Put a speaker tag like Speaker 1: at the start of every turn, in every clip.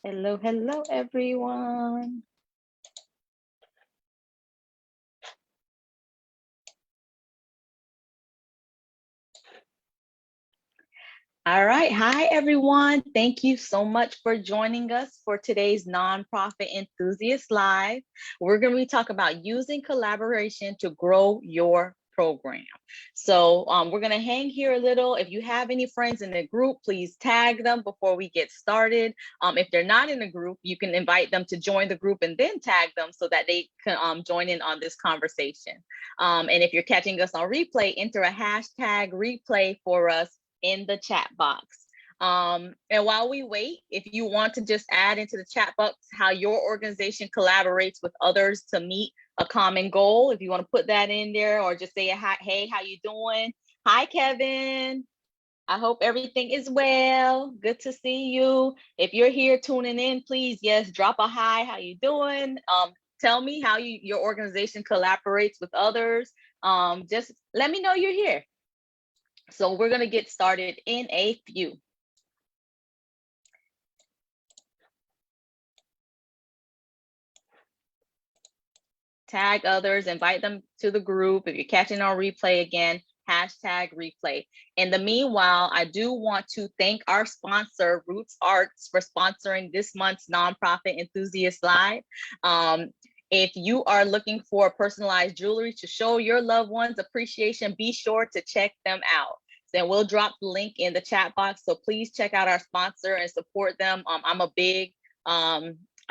Speaker 1: Hello, hello, everyone. All right. Hi, everyone. Thank you so much for joining us for today's Nonprofit Enthusiast Live. We're going to be talking about using collaboration to grow your program. So we're going to hang here a little. If you have any friends in the group, please tag them before we get started. If they're not in the group, you can invite them to join the group and then tag them so that they can join in on this conversation. And if you're catching us on replay, enter a hashtag replay for us in the chat box. And while we wait, if you want to just add into the chat box how your organization collaborates with others to meet a common goal, if you want to put that in there, or just say, hi, hey, how you doing? Hi, Kevin. I hope everything is well. Good to see you. If you're here tuning in, please, yes, drop a hi. How you doing? Tell me how your organization collaborates with others. Just let me know you're here. So we're going to get started in a few. Tag others, invite them to the group. If you're catching on replay again, hashtag replay. In the meanwhile, I do want to thank our sponsor, Roots Arts, for sponsoring this month's Nonprofit Enthusiast Live. If you are looking for personalized jewelry to show your loved ones appreciation, be sure to check them out. Then we'll drop the link in the chat box. So please check out our sponsor and support them. I'm a big,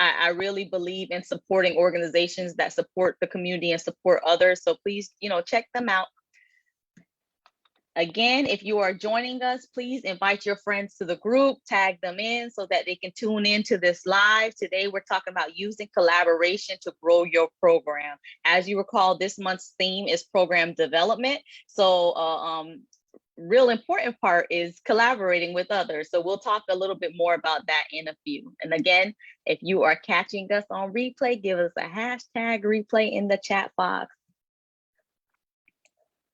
Speaker 1: I really believe in supporting organizations that support the community and support others. So please, check them out. Again, if you are joining us, please invite your friends to the group, tag them in so that they can tune into this live. Today, we're talking about using collaboration to grow your program. As you recall, this month's theme is program development. So real important part is collaborating with others. So we'll talk a little bit more about that in a few. And again, if you are catching us on replay, give us a hashtag replay in the chat box.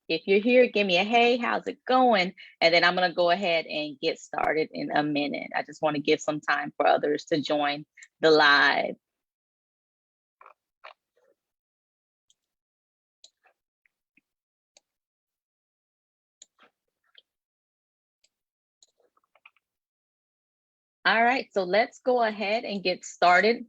Speaker 1: If you're here, give me a hey, how's it going? And then I'm going to go ahead and get started in a minute. I just want to give some time for others to join the live. All right, so let's go ahead and get started.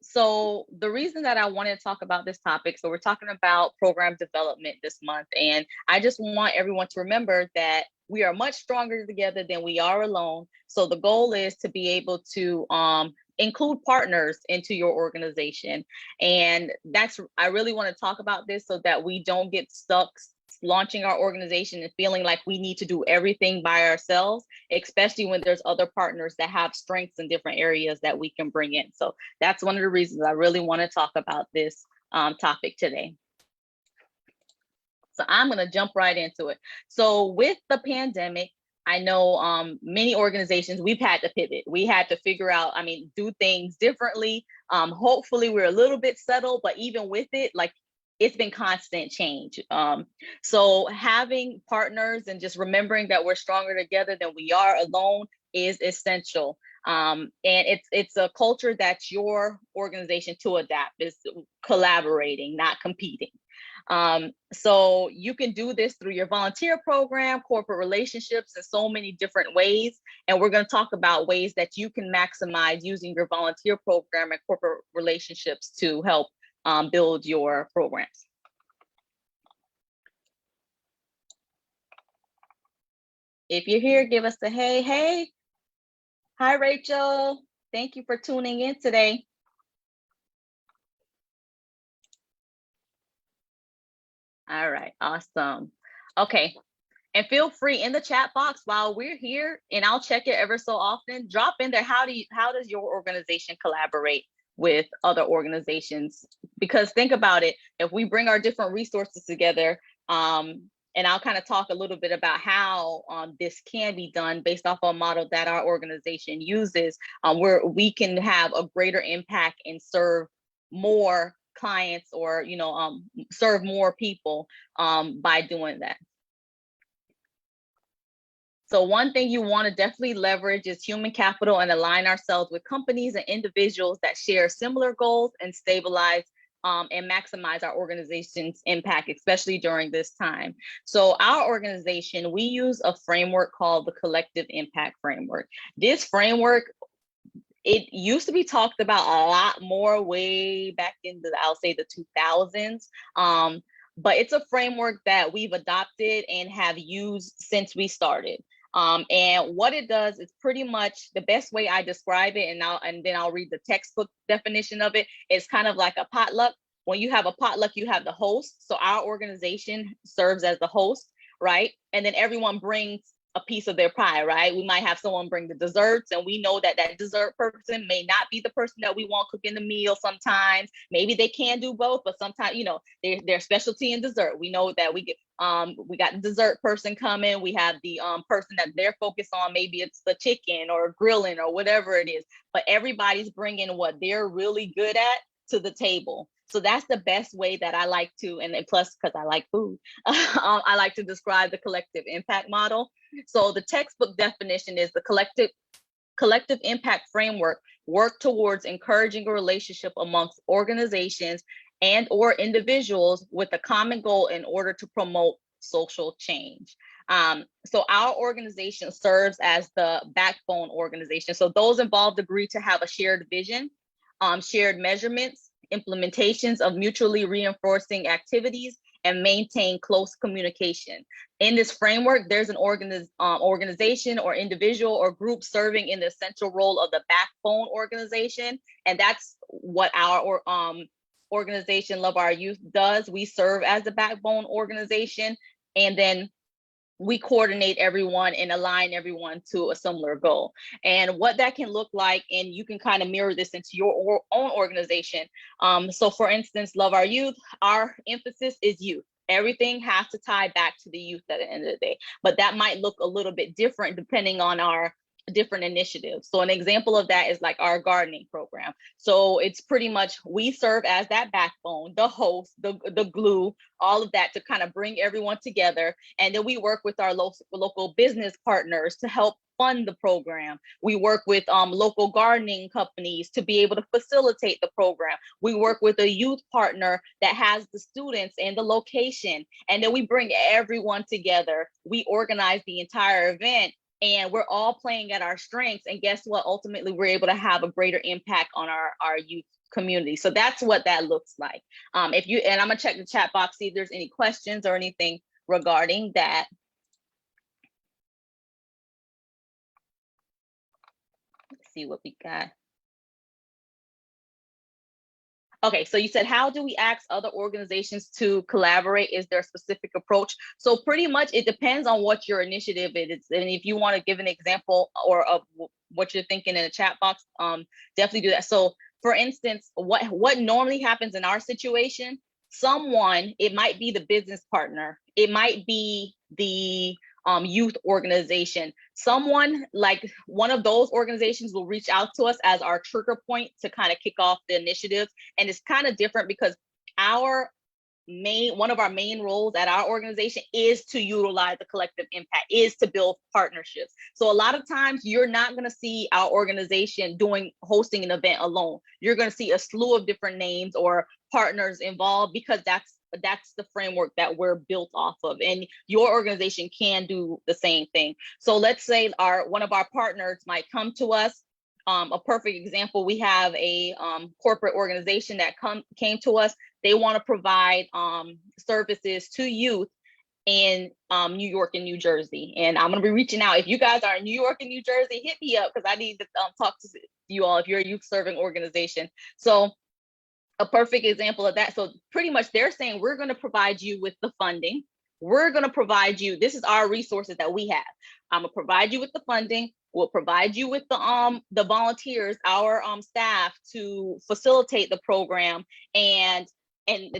Speaker 1: So the reason that I wanted to talk about this topic, so we're talking about program development this month, and I just want everyone to remember that we are much stronger together than we are alone. So the goal is to be able to include partners into your organization. And I really want to talk about this so that we don't get stuck launching our organization and feeling like we need to do everything by ourselves, especially when there's other partners that have strengths in different areas that we can bring in. So that's one of the reasons I really want to talk about this topic today. So I'm going to jump right into it. So with the pandemic, I know many organizations, we've had to pivot. We had to figure out, do things differently. Hopefully we're a little bit settled, but even with it, like, it's been constant change. So having partners and just remembering that we're stronger together than we are alone is essential. And it's a culture that's your organization to adapt, is collaborating, not competing. So you can do this through your volunteer program, corporate relationships, in so many different ways. And we're going to talk about ways that you can maximize using your volunteer program and corporate relationships to help build your programs. If you're here, give us a hey, hey. Hi, Rachel. Thank you for tuning in today. All right, awesome. Okay, and feel free in the chat box while we're here, and I'll check it ever so often. Drop in there. How does your organization collaborate with other organizations? Because think about it, if we bring our different resources together, and I'll kind of talk a little bit about how this can be done based off a model that our organization uses, where we can have a greater impact and serve more clients, or serve more people by doing that. So one thing you want to definitely leverage is human capital and align ourselves with companies and individuals that share similar goals and stabilize and maximize our organization's impact, especially during this time. So our organization, we use a framework called the Collective Impact Framework. This framework, it used to be talked about a lot more way back in the, I'll say the 2000s. But it's a framework that we've adopted and have used since we started. And what it does is pretty much the best way I describe it, and then I'll read the textbook definition of it. It's kind of like a potluck. When you have a potluck, you have the host. So our organization serves as the host, right? And then everyone brings a piece of their pie, right? We might have someone bring the desserts, and we know that that dessert person may not be the person that we want cooking the meal sometimes. Maybe they can do both, but sometimes, you know, their specialty in dessert. We know that we got the dessert person coming. We have the person that they're focused on. Maybe it's the chicken or grilling or whatever it is, but everybody's bringing what they're really good at to the table. So that's the best way that I like to, and then plus because I like food, I like to describe the collective impact model. So the textbook definition is the collective impact framework work towards encouraging a relationship amongst organizations and or individuals with a common goal in order to promote social change. So our organization serves as the backbone organization. So those involved agree to have a shared vision, shared measurements, implementations of mutually reinforcing activities, and maintain close communication. In this framework, there's an organization or individual or group serving in the essential role of the backbone organization. And that's what our organization, Love Our Youth, does. We serve as the backbone organization, and then we coordinate everyone and align everyone to a similar goal. And what that can look like, and you can kind of mirror this into your own organization. So for instance, Love Our Youth, our emphasis is youth. Everything has to tie back to the youth at the end of the day, but that might look a little bit different depending on our different initiatives. So an example of that is like our gardening program. So it's pretty much, we serve as that backbone, the host, the glue, all of that to kind of bring everyone together. And then we work with our local business partners to help fund the program. We work with local gardening companies to be able to facilitate the program. We work with a youth partner that has the students and the location. And then we bring everyone together. We organize the entire event, and we're all playing at our strengths. And guess what? Ultimately, we're able to have a greater impact on our youth community. So that's what that looks like. And I'm gonna check the chat box, see if there's any questions or anything regarding that. Let's see what we got. Okay, so you said, how do we ask other organizations to collaborate? Is there a specific approach? So pretty much it depends on what your initiative is. And if you want to give an example or of what you're thinking in the chat box, definitely do that. So for instance, what normally happens in our situation, someone, it might be the business partner, it might be the youth organization. Someone like one of those organizations will reach out to us as our trigger point to kind of kick off the initiative. And it's kind of different because one of our main roles at our organization is to utilize the collective impact, is to build partnerships. So a lot of times you're not going to see our organization hosting an event alone. You're going to see a slew of different names or partners involved, because that's the framework that we're built off of, and your organization can do the same thing. So let's say one of our partners might come to us. A perfect example, we have a corporate organization that came to us. They want to provide services to youth in New York and New Jersey. And I'm going to be reaching out. If you guys are in New York and New Jersey, hit me up, because I need to talk to you all if you're a youth serving organization. So a perfect example of that. So pretty much they're saying, we're going to provide you with the funding. We're going to provide you, this is our resources that we have. I'm going to provide you with the funding. We'll provide you with the volunteers, our staff, to facilitate the program. And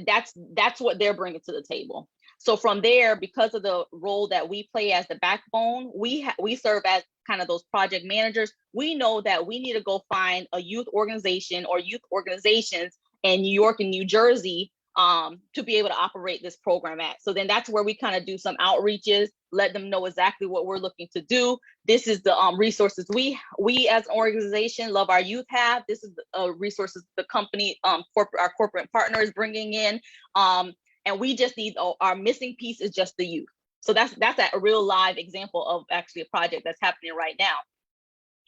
Speaker 1: that's what they're bringing to the table. So from there, because of the role that we play as the backbone, we serve as kind of those project managers. We know that we need to go find a youth organization or youth organizations in New York and New Jersey to be able to operate this program at. So then that's where we kind of do some outreaches, let them know exactly what we're looking to do. This is the resources we as an organization, Love Our Youth, have. This is the resources the company, our corporate partner is bringing in. And we just need, our missing piece is just the youth. So that's a real live example of actually a project that's happening right now.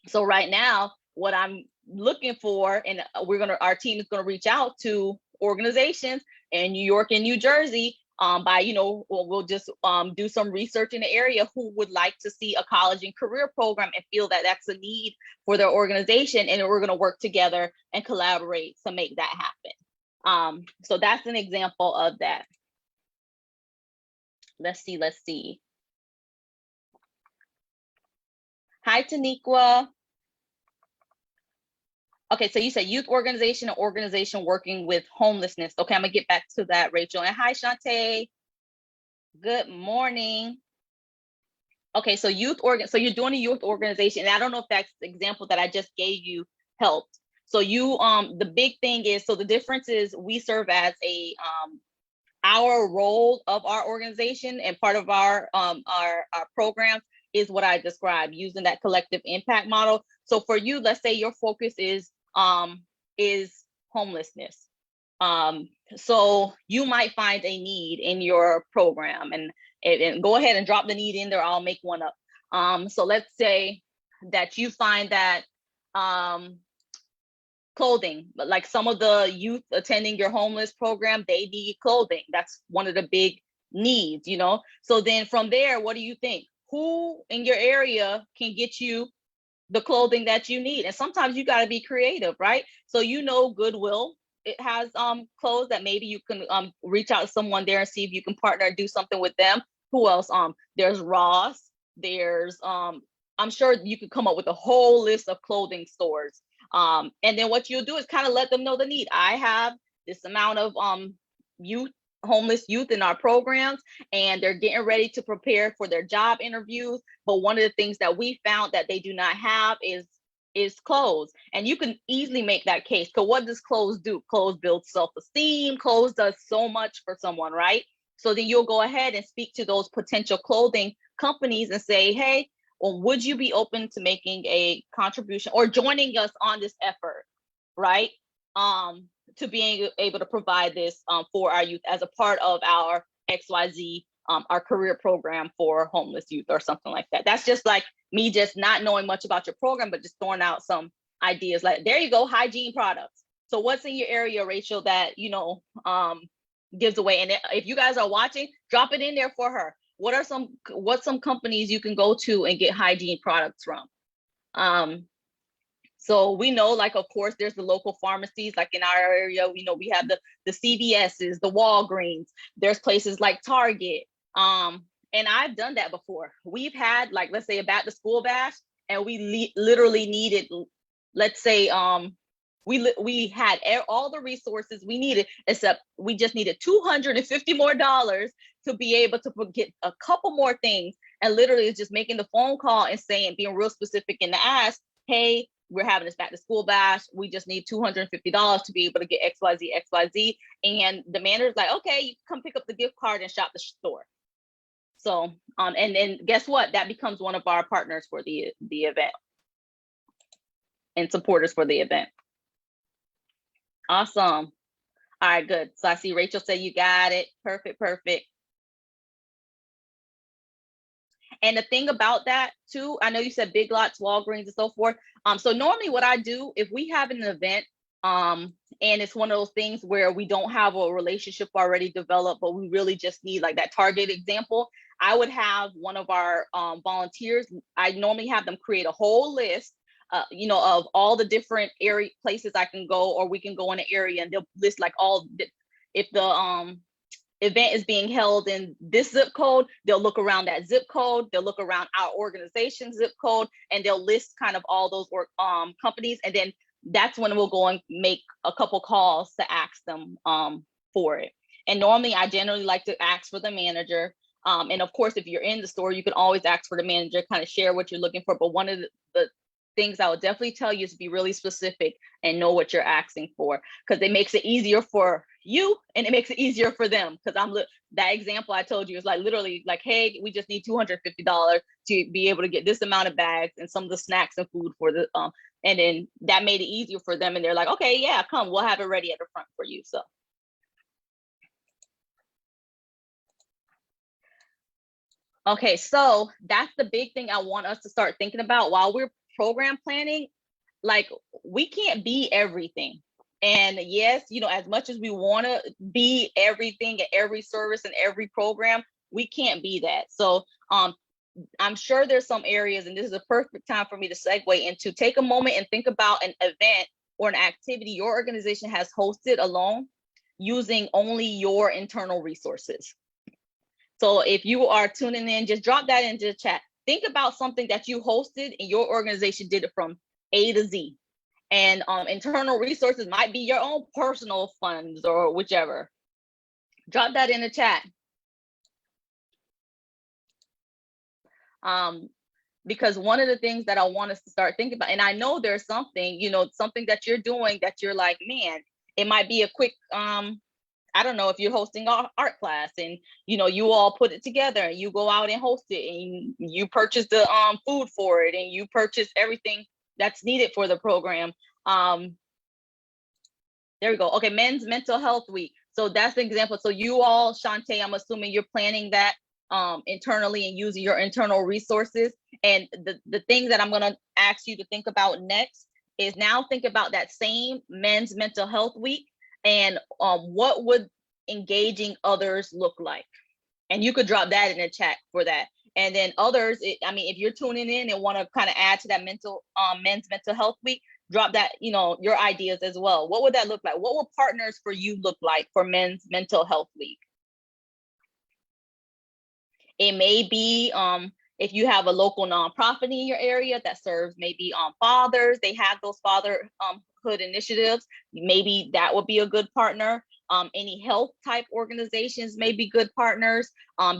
Speaker 1: So right now, what I'm looking for, and our team is gonna reach out to organizations in New York and New Jersey, we'll just do some research in the area who would like to see a college and career program and feel that that's a need for their organization, and we're gonna work together and collaborate to make that happen. So that's an example of that. Let's see. Hi, Taniqua. Okay, so you said youth organization or organization working with homelessness. Okay, I'm gonna get back to that, Rachel. And hi, Shantae. Good morning. Okay, so so you're doing a youth organization, and I don't know if that example that I just gave you helped. So the big thing is, so the difference is we serve as our role of our organization, and part of our programs is what I described, using that collective impact model. So for you, let's say your focus is homelessness. So you might find a need in your program, and go ahead and drop the need in there. I'll make one up. So let's say that you find that clothing, like some of the youth attending your homeless program, they need clothing. That's one of the big needs, So then from there, what do you think? Who in your area can get you the clothing that you need? And sometimes you got to be creative, right? So Goodwill, it has clothes that maybe you can reach out to someone there and see if you can partner and do something with them. Who else? There's Ross. There's I'm sure you could come up with a whole list of clothing stores. And then what you'll do is kind of let them know the need. I have this amount of homeless youth in our programs, and they're getting ready to prepare for their job interviews. But one of the things that we found that they do not have is clothes. And you can easily make that case. So what does clothes do? Clothes build self-esteem. Clothes does so much for someone, right? So then you'll go ahead and speak to those potential clothing companies and say, hey, well, would you be open to making a contribution or joining us on this effort, right? To being able to provide this for our youth as a part of our XYZ, our career program for homeless youth or something like that. That's just like me just not knowing much about your program, but just throwing out some ideas. Like, there you go, hygiene products. So what's in your area, Rachel, that, gives away? And if you guys are watching, drop it in there for her. What's some companies you can go to and get hygiene products from? So we know, like, of course, there's the local pharmacies, like in our area, we have the CVS's, the Walgreens, there's places like Target. And I've done that before. We've had, like, let's say a back to school bash, and we literally needed, let's say, we had all the resources we needed, except we just needed $250 more to be able to get a couple more things. And literally it's just making the phone call and saying, being real specific in the ask, hey, we're having this back to school bash. We just need $250 to be able to get XYZ. And the manager's like, okay, you come pick up the gift card and shop the store. So, and then guess what? That becomes one of our partners for the event and supporters for the event. Awesome. All right, good. So I see Rachel said you got it. Perfect. And the thing about that too, I know you said Big Lots, Walgreens, and so forth. So normally what I do, if we have an event, and it's one of those things where we don't have a relationship already developed, but we really just need, like that Target example, I would have one of our volunteers, I normally have them create a whole list, of all the different places I can go, or we can go in an area, and they'll list like if the event is being held in this zip code, they'll look around that zip code, they'll look around our organization zip code, and they'll list kind of all those companies. And then that's when we'll go and make a couple calls to ask them for it. And normally I generally like to ask for the manager. And of course, if you're in the store, you can always ask for the manager, kind of share what you're looking for. But one of the things I would definitely tell you is to be really specific and know what you're asking for, because it makes it easier for and it makes it easier for them. Because that example I told you is like literally like, hey, we just need $250 to be able to get this amount of bags and some of the snacks and food for the and then that made it easier for them, and they're like, okay, yeah, come, we'll have it ready at the front for you. So okay, so that's the big thing I want us to start thinking about while we're program planning. Like, we can't be everything. And yes, as much as we want to be everything at every service and every program, we can't be that. So I'm sure there's some areas, and this is a perfect time for me to segue into take a moment and think about an event or an activity your organization has hosted alone using only your internal resources. So if you are tuning in, just drop that into the chat. Think about something that you hosted and your organization did it from A to Z. And internal resources might be your own personal funds or whichever. Drop that in the chat. Because one of the things that I want us to start thinking about, and I know there's something, something that you're doing that you're like, man, it might be a quick, I don't know, if you're hosting an art class and, you all put it together and you go out and host it and you purchase the food for it and you purchase everything that's needed for the program. There we go. Okay, Men's Mental Health Week. So that's the example. So you all, Shantae, I'm assuming you're planning that internally and using your internal resources. And the thing that I'm going to ask you to think about next is now think about that same Men's Mental Health Week and what would engaging others look like? And you could drop that in the chat for that. And then others, if you're tuning in and want to kind of add to that Men's Mental Health Week, drop that, your ideas as well. What would that look like? What will partners for you look like for Men's Mental Health Week? It may be if you have a local nonprofit in your area that serves maybe fathers, they have those fatherhood initiatives. Maybe that would be a good partner. Any health type organizations may be good partners,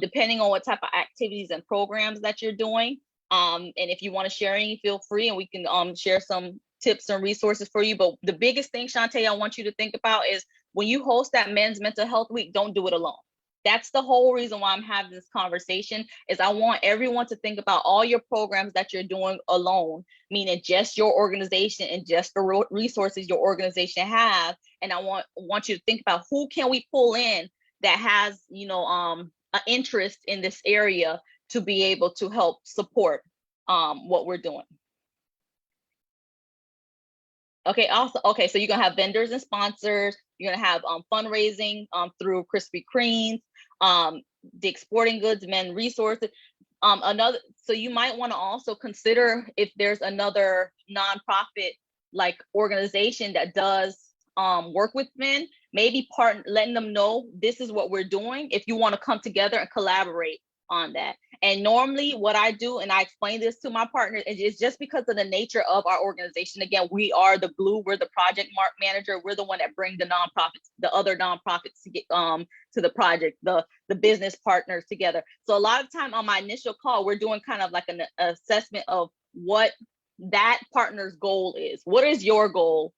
Speaker 1: depending on what type of activities and programs that you're doing. And if you want to share any, feel free, and we can share some tips and resources for you. But the biggest thing, Shantae, I want you to think about is when you host that Men's Mental Health Week, don't do it alone. That's the whole reason why I'm having this conversation, is I want everyone to think about all your programs that you're doing alone, meaning just your organization and just the resources your organization have. And I want you to think about who can we pull in that has, an interest in this area to be able to help support what we're doing. Okay, also, okay, so you're gonna have vendors and sponsors. You're gonna have fundraising through Krispy Kreme's, Dick's Sporting Goods, Men Resources. So you might want to also consider if there's another nonprofit like organization that does work with men, maybe letting them know this is what we're doing if you want to come together and collaborate on that. And normally what I do, and I explain this to my partners, is just because of the nature of our organization. Again, we are the glue, we're the project manager, we're the one that bring the other nonprofits to get to the project, the business partners together. So a lot of time on my initial call, we're doing kind of like an assessment of what that partner's goal is. What is your goal?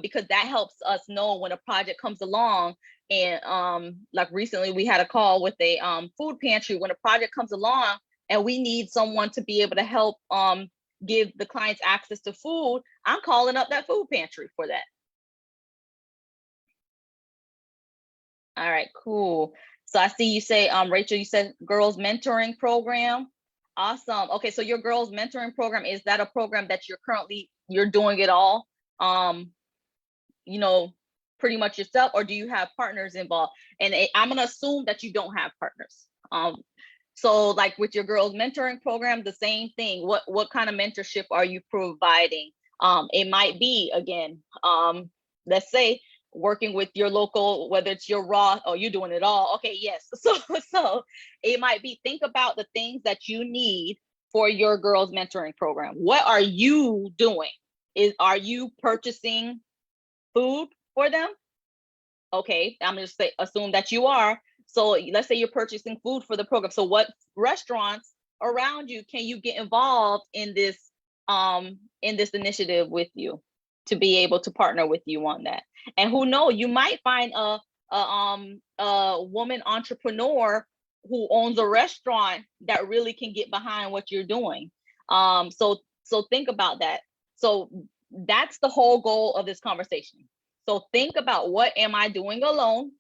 Speaker 1: Because that helps us know when a project comes along. And like recently we had a call with a food pantry. When a project comes along and we need someone to be able to help give the clients access to food, I'm calling up that food pantry for that. All right, cool. So I see you say, Rachel, you said girls mentoring program. Awesome. Okay, so your girls mentoring program, is that a program that you're doing it all? Pretty much yourself, or do you have partners involved? And I'm gonna assume that you don't have partners. So like with your girls mentoring program, the same thing. What kind of mentorship are you providing? It might be, again, let's say working with your local, whether it's your raw, or you're doing it all. Okay, yes. So it might be, think about the things that you need for your girls mentoring program. What are you doing? Are you purchasing food for them? Okay, I'm gonna assume that you are. So let's say you're purchasing food for the program. So what restaurants around you can you get involved in this initiative with you to be able to partner with you on that? And who knows, you might find a a woman entrepreneur who owns a restaurant that really can get behind what you're doing. So think about that. So that's the whole goal of this conversation. So think about, what am I doing alone?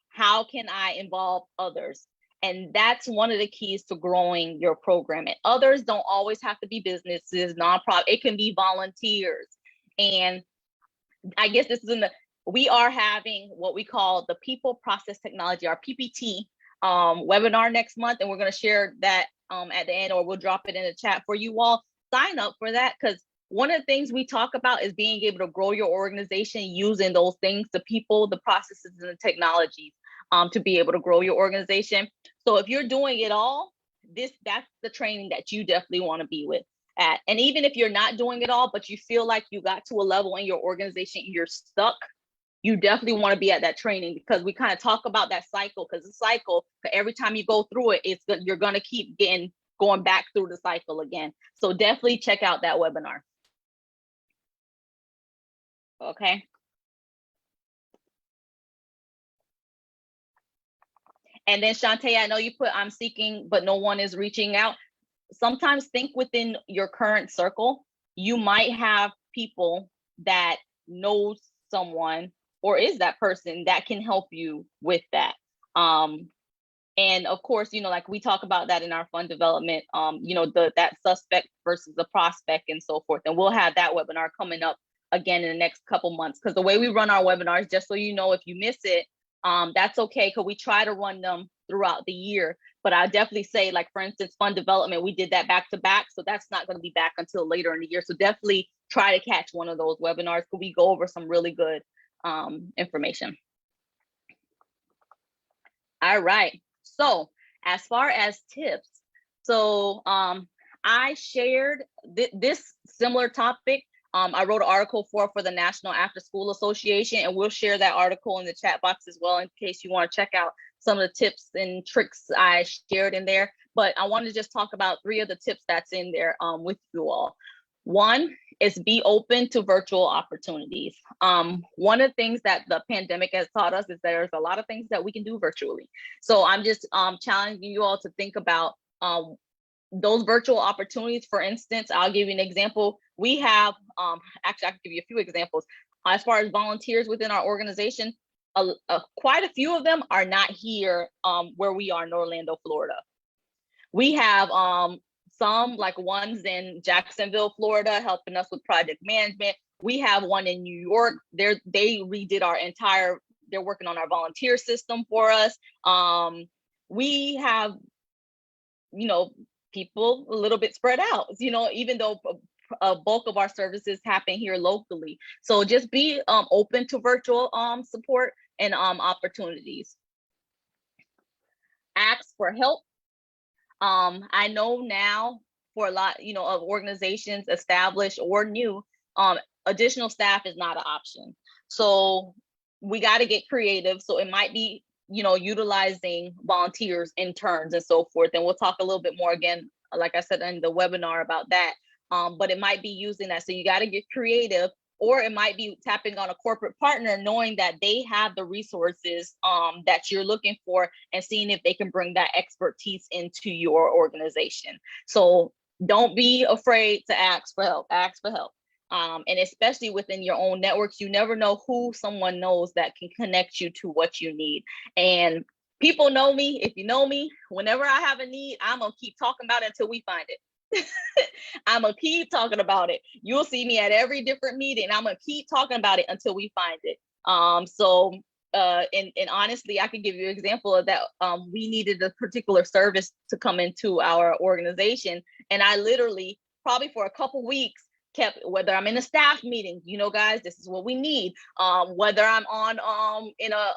Speaker 1: How can I involve others? And that's one of the keys to growing your program. And others don't always have to be businesses, nonprofit. It can be volunteers. And I guess this is we are having what we call the People Process Technology, our PPT webinar next month. And we're going to share that at the end, or we'll drop it in the chat for you all. Sign up for that, because one of the things we talk about is being able to grow your organization using those things, the people, the processes, and the technologies to be able to grow your organization. So if you're doing it all, that's the training that you definitely want to be with at. And even if you're not doing it all, but you feel like you got to a level in your organization, you're stuck, you definitely want to be at that training, because we kind of talk about that cycle, because the cycle, every time you go through it, you're going to keep going back through the cycle again. So definitely check out that webinar. Okay. And then Shantae, I know you put, I'm seeking, but no one is reaching out. Sometimes think within your current circle. You might have people that knows someone, or is that person that can help you with that. And of course, like we talk about that in our fund development, that suspect versus the prospect and so forth. And we'll have that webinar coming up again in the next couple months, because the way we run our webinars, just so you know, if you miss it, that's okay, because we try to run them throughout the year. But I definitely say, like, for instance, fund development, we did that back to back. So that's not going to be back until later in the year. So definitely try to catch one of those webinars, because we go over some really good information. All right. So as far as tips, so I shared this similar topic. I wrote an article for the National After School Association, and we'll share that article in the chat box as well, in case you want to check out some of the tips and tricks I shared in there. But I want to just talk about 3 of the tips that's in there with you all. One is be open to virtual opportunities. One of the things that the pandemic has taught us is there's a lot of things that we can do virtually. So I'm just challenging you all to think about those virtual opportunities. For instance, I'll give you an example. We have, actually, I can give you a few examples. As far as volunteers within our organization, quite a few of them are not here where we are in Orlando, Florida. We have some, like, ones in Jacksonville, Florida, helping us with project management. We have one in New York. They redid our entire, they're working on our volunteer system for us. We have, people a little bit spread out, even though a bulk of our services happen here locally. So just be open to virtual support and opportunities. Ask for help. I know now for a lot, of organizations, established or new, additional staff is not an option. So we got to get creative. So it might be, utilizing volunteers, interns, and so forth. And we'll talk a little bit more again, like I said, in the webinar about that. But it might be using that. So you got to get creative, or it might be tapping on a corporate partner, knowing that they have the resources that you're looking for, and seeing if they can bring that expertise into your organization. So don't be afraid to ask for help. Ask for help. And especially within your own networks, you never know who someone knows that can connect you to what you need. And people know me. If you know me, whenever I have a need, I'm going to keep talking about it until we find it. I'm going to keep talking about it. You'll see me at every different meeting. I'm going to keep talking about it until we find it. And honestly, I could give you an example of that. We needed a particular service to come into our organization. And I literally, probably for a couple weeks, kept, whether I'm in a staff meeting, guys, this is what we need. Whether I'm on in a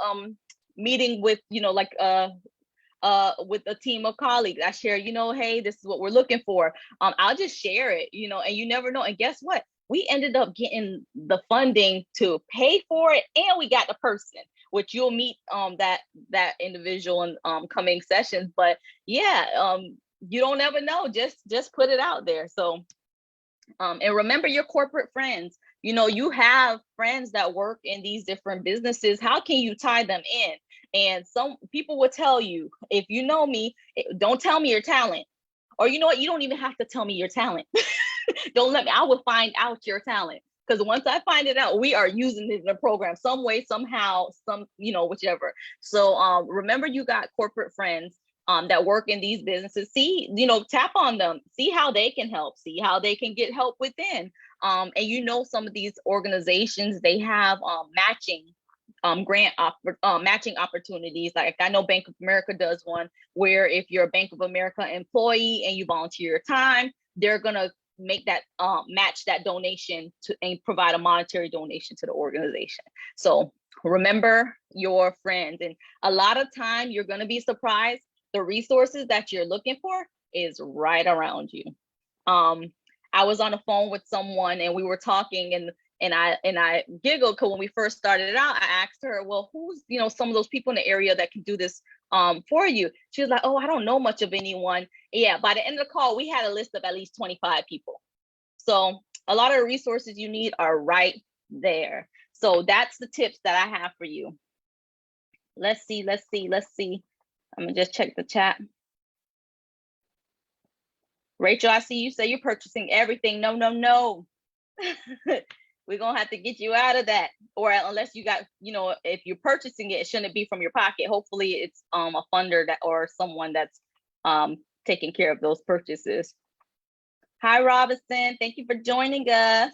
Speaker 1: meeting with, with a team of colleagues, I share, hey, this is what we're looking for. I'll just share it, and you never know. And guess what? We ended up getting the funding to pay for it, and we got the person, which you'll meet that individual in coming sessions. But yeah, you don't ever know. Just put it out there. So. And remember your corporate friends. You know, you have friends that work in these different businesses. How can you tie them in? And some people will tell you, if you know me, don't tell me your talent. Or you know what? You don't even have to tell me your talent. Don't let me, I will find out your talent. Because once I find it out, we are using it in the program some way, somehow, whichever. So remember, you got corporate friends that work in these businesses. See, tap on them, see how they can help, see how they can get help within. And some of these organizations, they have matching matching opportunities. Like I know Bank of America does one where if you're a Bank of America employee and you volunteer your time, they're gonna make that match that donation and provide a monetary donation to the organization. So remember your friends, and a lot of time you're going to be surprised. The resources that you're looking for is right around you. I was on the phone with someone and we were talking, and I giggled because when we first started out, I asked her, well, who's some of those people in the area that can do this for you? She was like, oh, I don't know much of anyone. Yeah, by the end of the call, we had a list of at least 25 people. So a lot of the resources you need are right there. So that's the tips that I have for you. Let's see. I'm gonna just check the chat. Rachel, I see you say you're purchasing everything. No. We're gonna have to get you out of that. Or unless you got, if you're purchasing it, it shouldn't be from your pocket. Hopefully it's a funder or someone that's taking care of those purchases. Hi, Robinson. Thank you for joining us.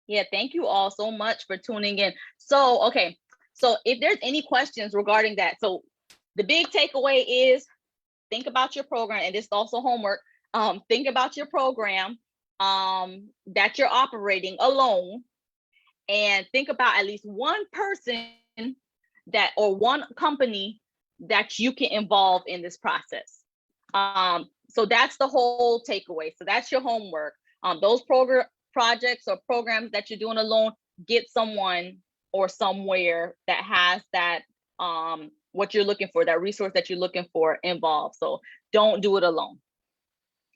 Speaker 1: Yeah, thank you all so much for tuning in. So, okay. So if there's any questions regarding that, so the big takeaway is think about your program, and this is also homework. Think about your program that you're operating alone, and think about at least one person or one company that you can involve in this process. So that's the whole takeaway. So that's your homework. Those projects or programs that you're doing alone, get someone or somewhere that has that what you're looking for, that resource that you're looking for involved. So don't do it alone.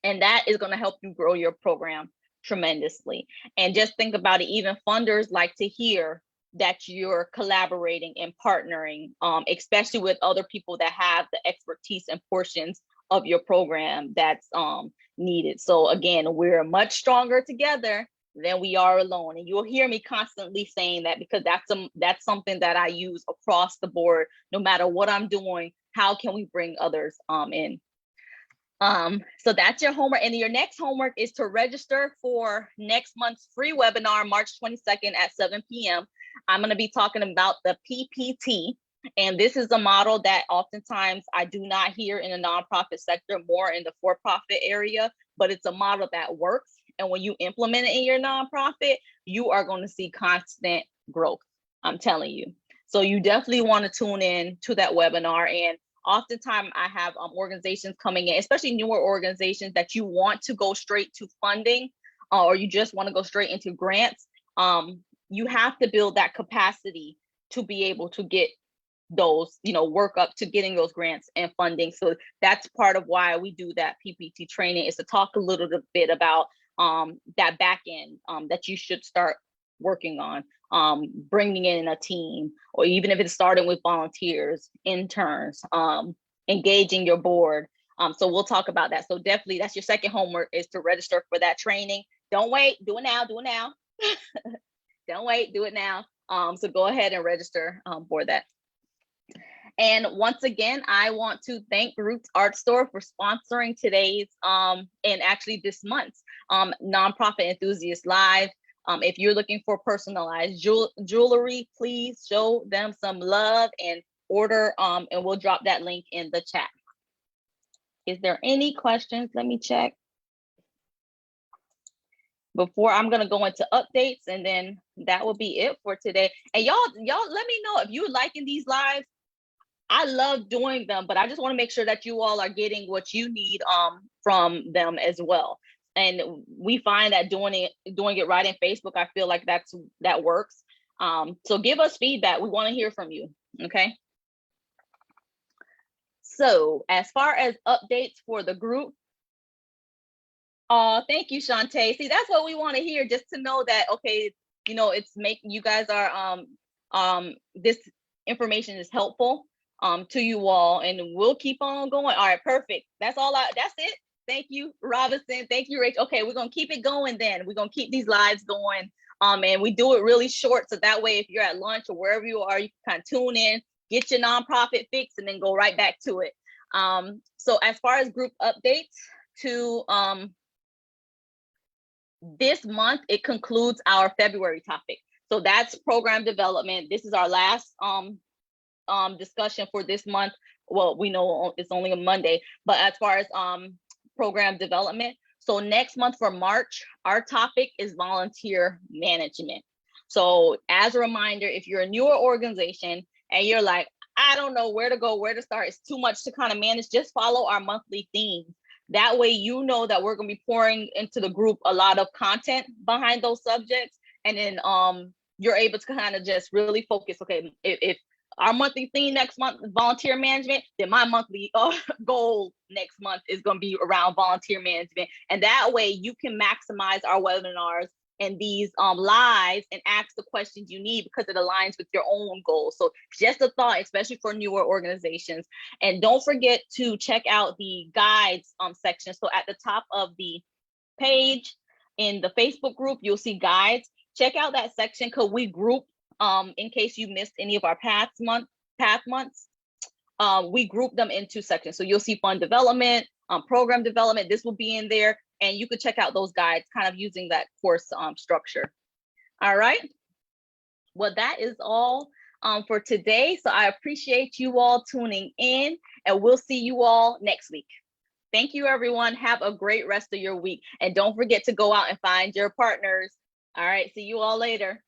Speaker 1: And that is going to help you grow your program tremendously. And just think about it, even funders like to hear that you're collaborating and partnering, especially with other people that have the expertise and portions of your program that's needed. So again, we're much stronger together than we are alone. And you'll hear me constantly saying that, because that's something that I use across the board. No matter what I'm doing, how can we bring others in? So that's your homework. And your next homework is to register for next month's free webinar, March 22nd at 7 p.m. I'm going to be talking about the PPT. And this is a model that oftentimes I do not hear in the nonprofit sector, more in the for-profit area, but it's a model that works. And when you implement it in your nonprofit, you are going to see constant growth. I'm telling you. So you definitely want to tune in to that webinar. And oftentimes I have organizations coming in, especially newer organizations, that you want to go straight to funding, or you just want to go straight into grants. You have to build that capacity to be able to get those, work up to getting those grants and funding. So that's part of why we do that PPT training, is to talk a little bit about that back end that you should start working on, bringing in a team, or even if it's starting with volunteers, interns, engaging your board. So we'll talk about that. So definitely that's your second homework, is to register for that training. Don't wait, do it now. Don't wait, do it now. So go ahead and register for that. And once again, I want to thank Roots Art Store for sponsoring today's and actually this month's Nonprofit Enthusiast Live. If you're looking for personalized jewelry, please show them some love and order, and we'll drop that link in the chat. Is there any questions? Let me check. Before I'm gonna go into updates, and then that will be it for today. And y'all let me know if you're liking these lives. I love doing them, but I just want to make sure that you all are getting what you need from them as well. And we find that doing it right in Facebook, I feel like that works. So give us feedback. We want to hear from you. Okay. So as far as updates for the group, Oh, thank you, Shantae. See, that's what we want to hear, just to know that, okay, it's making you guys are this information is helpful to you all, and we'll keep on going. All right, perfect. That's it. Thank you, Robinson. Thank you, Rachel. Okay, we're gonna keep it going then. We're gonna keep these lives going. And we do it really short, so that way if you're at lunch or wherever you are, you can kind of tune in, get your nonprofit fix, and then go right back to it. So as far as group updates, to this month, it concludes our February topic. So that's program development. This is our last discussion for this month. Well, we know it's only a Monday, but as far as program development. So next month for March, our topic is volunteer management. So as a reminder, if you're a newer organization and you're like, I don't know where to go, where to start, it's too much to kind of manage, just follow our monthly themes. That way, you know that we're going to be pouring into the group a lot of content behind those subjects. And then you're able to kind of just really focus. Okay, if our monthly theme next month is volunteer management, then my monthly goal next month is going to be around volunteer management. And that way you can maximize our webinars and these lives and ask the questions you need, because it aligns with your own goals. So just a thought, especially for newer organizations. And don't forget to check out the guides section. So at the top of the page in the Facebook group, you'll see guides. Check out that section, because we group, in case you missed any of our past months, we group them into sections. So you'll see fund development, program development, this will be in there, and you could check out those guides kind of using that course structure. All right. Well, that is all for today. So I appreciate you all tuning in, and we'll see you all next week. Thank you, everyone. Have a great rest of your week. And don't forget to go out and find your partners. All right. See you all later.